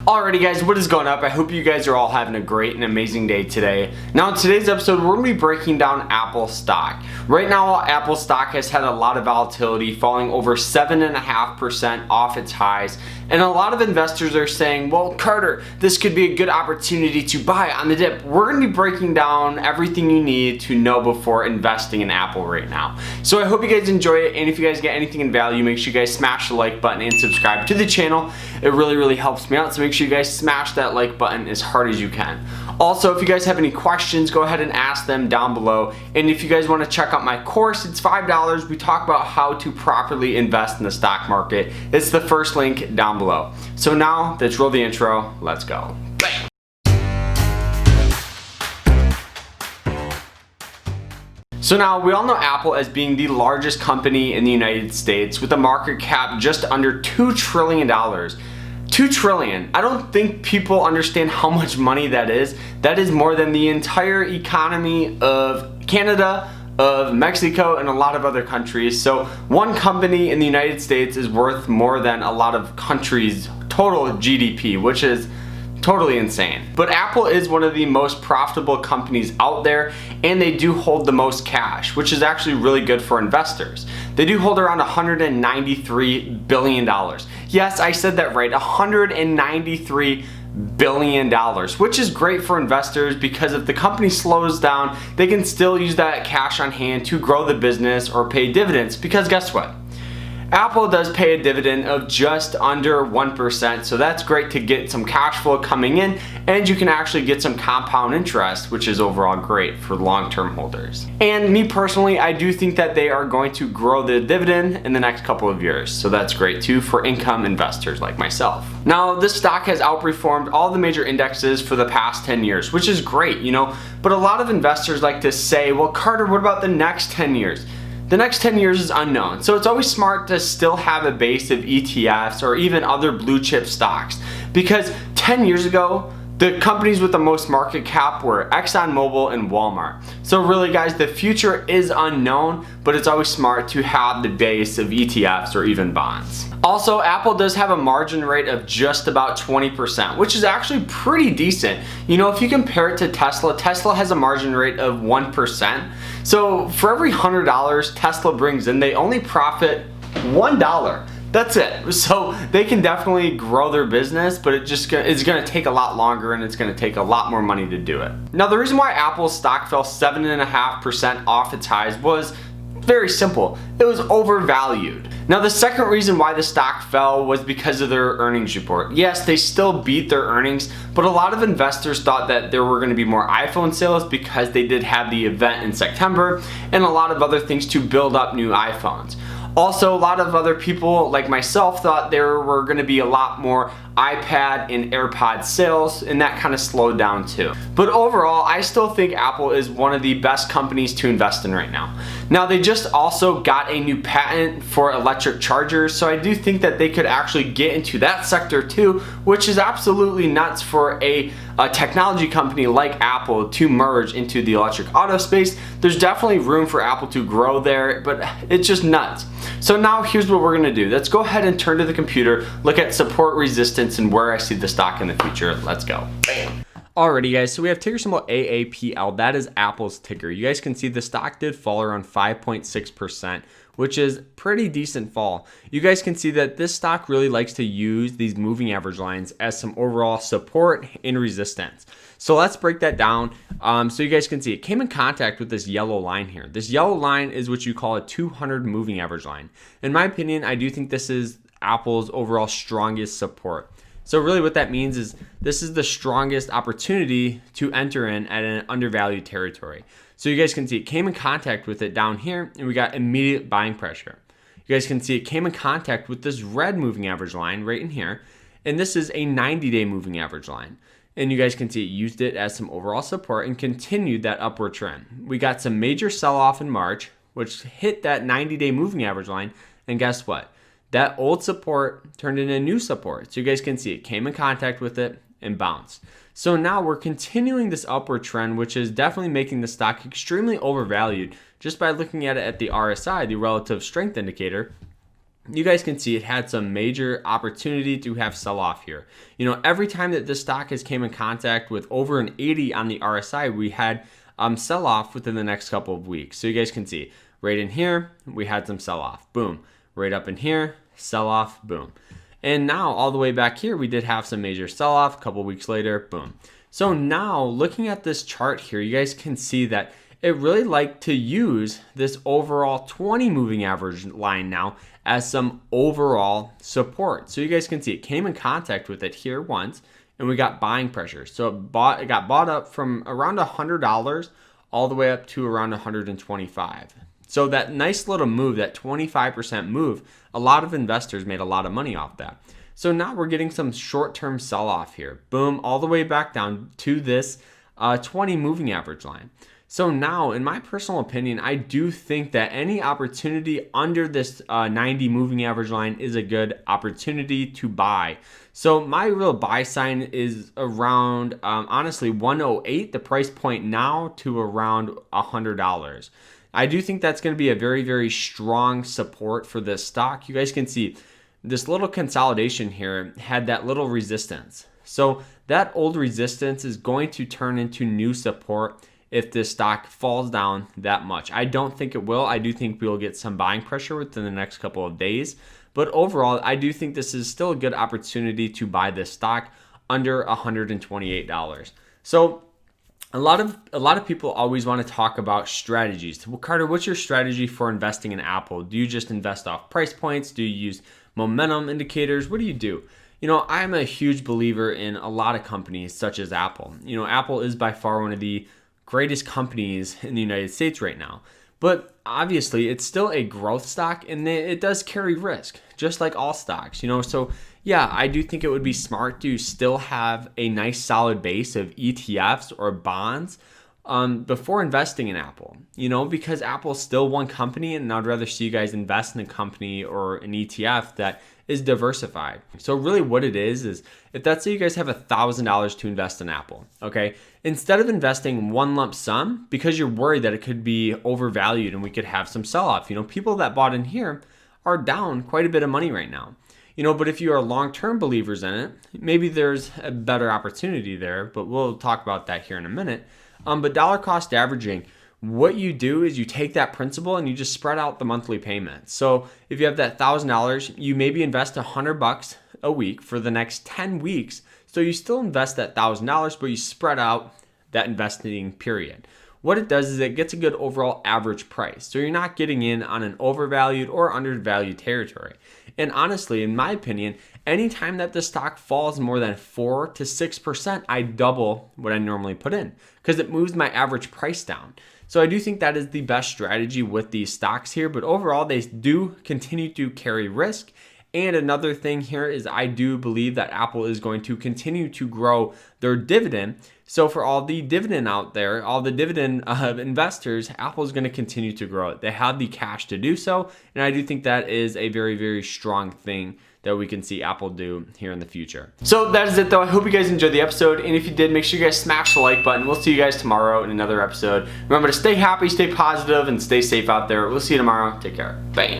Alrighty guys, what is going up? I hope you guys are all having a great and amazing day today. Now in today's episode, we're going to be breaking down Apple stock. Right now, Apple stock has had a lot of volatility, falling over 7.5% off its highs. And a lot of investors are saying, well, Carter, this could be a good opportunity to buy on the dip. We're going to be breaking down everything you need to know before investing in Apple right now. So I hope you guys enjoy it. And if you guys get anything in value, make sure you guys smash the like button and subscribe to the channel. It really helps me out. So make sure you guys smash that like button as hard as you can. Also, if you guys have any questions, go ahead and ask them down below. And if you guys want to check out my course, it's $5. We talk about how to properly invest in the stock market. It's the first link down below. So now, let's roll the intro. Let's go. Bam. So now, we all know Apple as being the largest company in the United States with a market cap just under $2 trillion. $2 trillion. I don't think people understand how much money that is. That is more than the entire economy of Canada, of Mexico, and a lot of other countries. So one company in the United States is worth more than a lot of countries' total GDP, which is totally insane. But Apple is one of the most profitable companies out there, and they do hold the most cash, which is actually really good for investors. They do hold around $193 billion. Yes, I said that right, $193 billion, which is great for investors because if the company slows down, they can still use that cash on hand to grow the business or pay dividends, because guess what? Apple does pay a dividend of just under 1%, so that's great to get some cash flow coming in, and you can actually get some compound interest, which is overall great for long-term holders. And me personally, I do think that they are going to grow the dividend in the next couple of years, so that's great too for income investors like myself. Now, this stock has outperformed all the major indexes for the past 10 years, which is great, but a lot of investors like to say, well, Carter, what about the next 10 years? The next 10 years is unknown, so it's always smart to still have a base of ETFs or even other blue chip stocks, because 10 years ago, the companies with the most market cap were ExxonMobil and Walmart. So really guys, the future is unknown, but it's always smart to have the base of ETFs or even bonds. Also, Apple does have a margin rate of just about 20%, which is actually pretty decent. If you compare it to Tesla, Tesla has a margin rate of 1%. So for every $100 Tesla brings in, they only profit $1. That's it. So they can definitely grow their business, but it's going to take a lot longer, and it's going to take a lot more money to do it. Now, the reason why Apple's stock fell 7.5% off its highs was very simple. It was overvalued. Now, the second reason why the stock fell was because of their earnings report. Yes, they still beat their earnings, but a lot of investors thought that there were going to be more iPhone sales because they did have the event in September and a lot of other things to build up new iPhones. Also, a lot of other people like myself thought there were going to be a lot more iPad and AirPod sales, and that kind of slowed down too. But overall, I still think Apple is one of the best companies to invest in right now. Now, they just also got a new patent for electric chargers, so I do think that they could actually get into that sector too, which is absolutely nuts for a technology company like Apple to merge into the electric auto space. There's definitely room for Apple to grow there, but it's just nuts. So now here's what we're gonna do. Let's go ahead and turn to the computer, look at support, resistance, and where I see the stock in the future. Let's go. Bam. Alrighty guys, so we have ticker symbol AAPL. That is Apple's ticker. You guys can see the stock did fall around 5.6%, which is pretty decent fall. You guys can see that this stock really likes to use these moving average lines as some overall support and resistance. So let's break that down so you guys can see it came in contact with this yellow line here. This yellow line is what you call a 200 moving average line. In my opinion, I do think this is Apple's overall strongest support. So really what that means is this is the strongest opportunity to enter in at an undervalued territory. So you guys can see it came in contact with it down here, and we got immediate buying pressure. You guys can see it came in contact with this red moving average line right in here, and this is a 90-day moving average line. And you guys can see it used it as some overall support and continued that upward trend. We got some major sell-off in March, which hit that 90-day moving average line, and guess what? That old support turned into new support. So you guys can see it came in contact with it and bounced. So now we're continuing this upward trend, which is definitely making the stock extremely overvalued just by looking at it at the RSI, the relative strength indicator. you guys can see it had some major opportunity to have sell off here. Every time that this stock has came in contact with over an 80 on the RSI, we had sell off within the next couple of weeks. So you guys can see right in here, we had some sell off, boom. Right up in here, sell off, boom. And now all the way back here, we did have some major sell off a couple weeks later, boom. So now looking at this chart here, you guys can see that it really liked to use this overall 20 moving average line now as some overall support. So you guys can see it came in contact with it here once, and we got buying pressure. So it got bought up from around $100 all the way up to around 125. So that nice little move, that 25% move, a lot of investors made a lot of money off that. So now we're getting some short-term sell-off here. Boom, all the way back down to this 20 moving average line. So now, in my personal opinion, I do think that any opportunity under this 90 moving average line is a good opportunity to buy. So my real buy sign is around, honestly, 108, the price point now, to around $100. I do think that's going to be a very, very strong support for this stock. You guys can see this little consolidation here had that little resistance. So that old resistance is going to turn into new support if this stock falls down that much. I don't think it will. I do think we'll get some buying pressure within the next couple of days. But overall, I do think this is still a good opportunity to buy this stock under $128. So a lot of people always want to talk about strategies. Well, Carter, what's your strategy for investing in Apple? Do you just invest off price points? Do you use momentum indicators? What do you do? I'm a huge believer in a lot of companies such as Apple. Apple is by far one of the greatest companies in the United States right now. But obviously, it's still a growth stock, and it does carry risk, just like all stocks. So yeah, I do think it would be smart to still have a nice solid base of ETFs or bonds before investing in Apple, because Apple's still one company, and I'd rather see you guys invest in a company or an ETF that is diversified. So really what it is if let's say you guys have $1,000 to invest in Apple, okay? Instead of investing one lump sum, because you're worried that it could be overvalued and we could have some sell-off, people that bought in here are down quite a bit of money right now. But if you are long-term believers in it, maybe there's a better opportunity there, but we'll talk about that here in a minute. But dollar cost averaging, what you do is you take that principal and you just spread out the monthly payments. So if you have that $1,000, you maybe invest $100 a week for the next 10 weeks. So you still invest that $1,000, but you spread out that investing period. What it does is it gets a good overall average price. So you're not getting in on an overvalued or undervalued territory. And honestly, in my opinion, anytime that the stock falls more than 4 to 6%, I double what I normally put in because it moves my average price down. So I do think that is the best strategy with these stocks here, but overall they do continue to carry risk. And another thing here is I do believe that Apple is going to continue to grow their dividend. So for all the dividend out there, all the dividend investors, Apple is going to continue to grow it. They have the cash to do so. And I do think that is a very, very strong thing that we can see Apple do here in the future. So that is it though. I hope you guys enjoyed the episode. And if you did, make sure you guys smash the like button. We'll see you guys tomorrow in another episode. Remember to stay happy, stay positive, and stay safe out there. We'll see you tomorrow. Take care. Bye.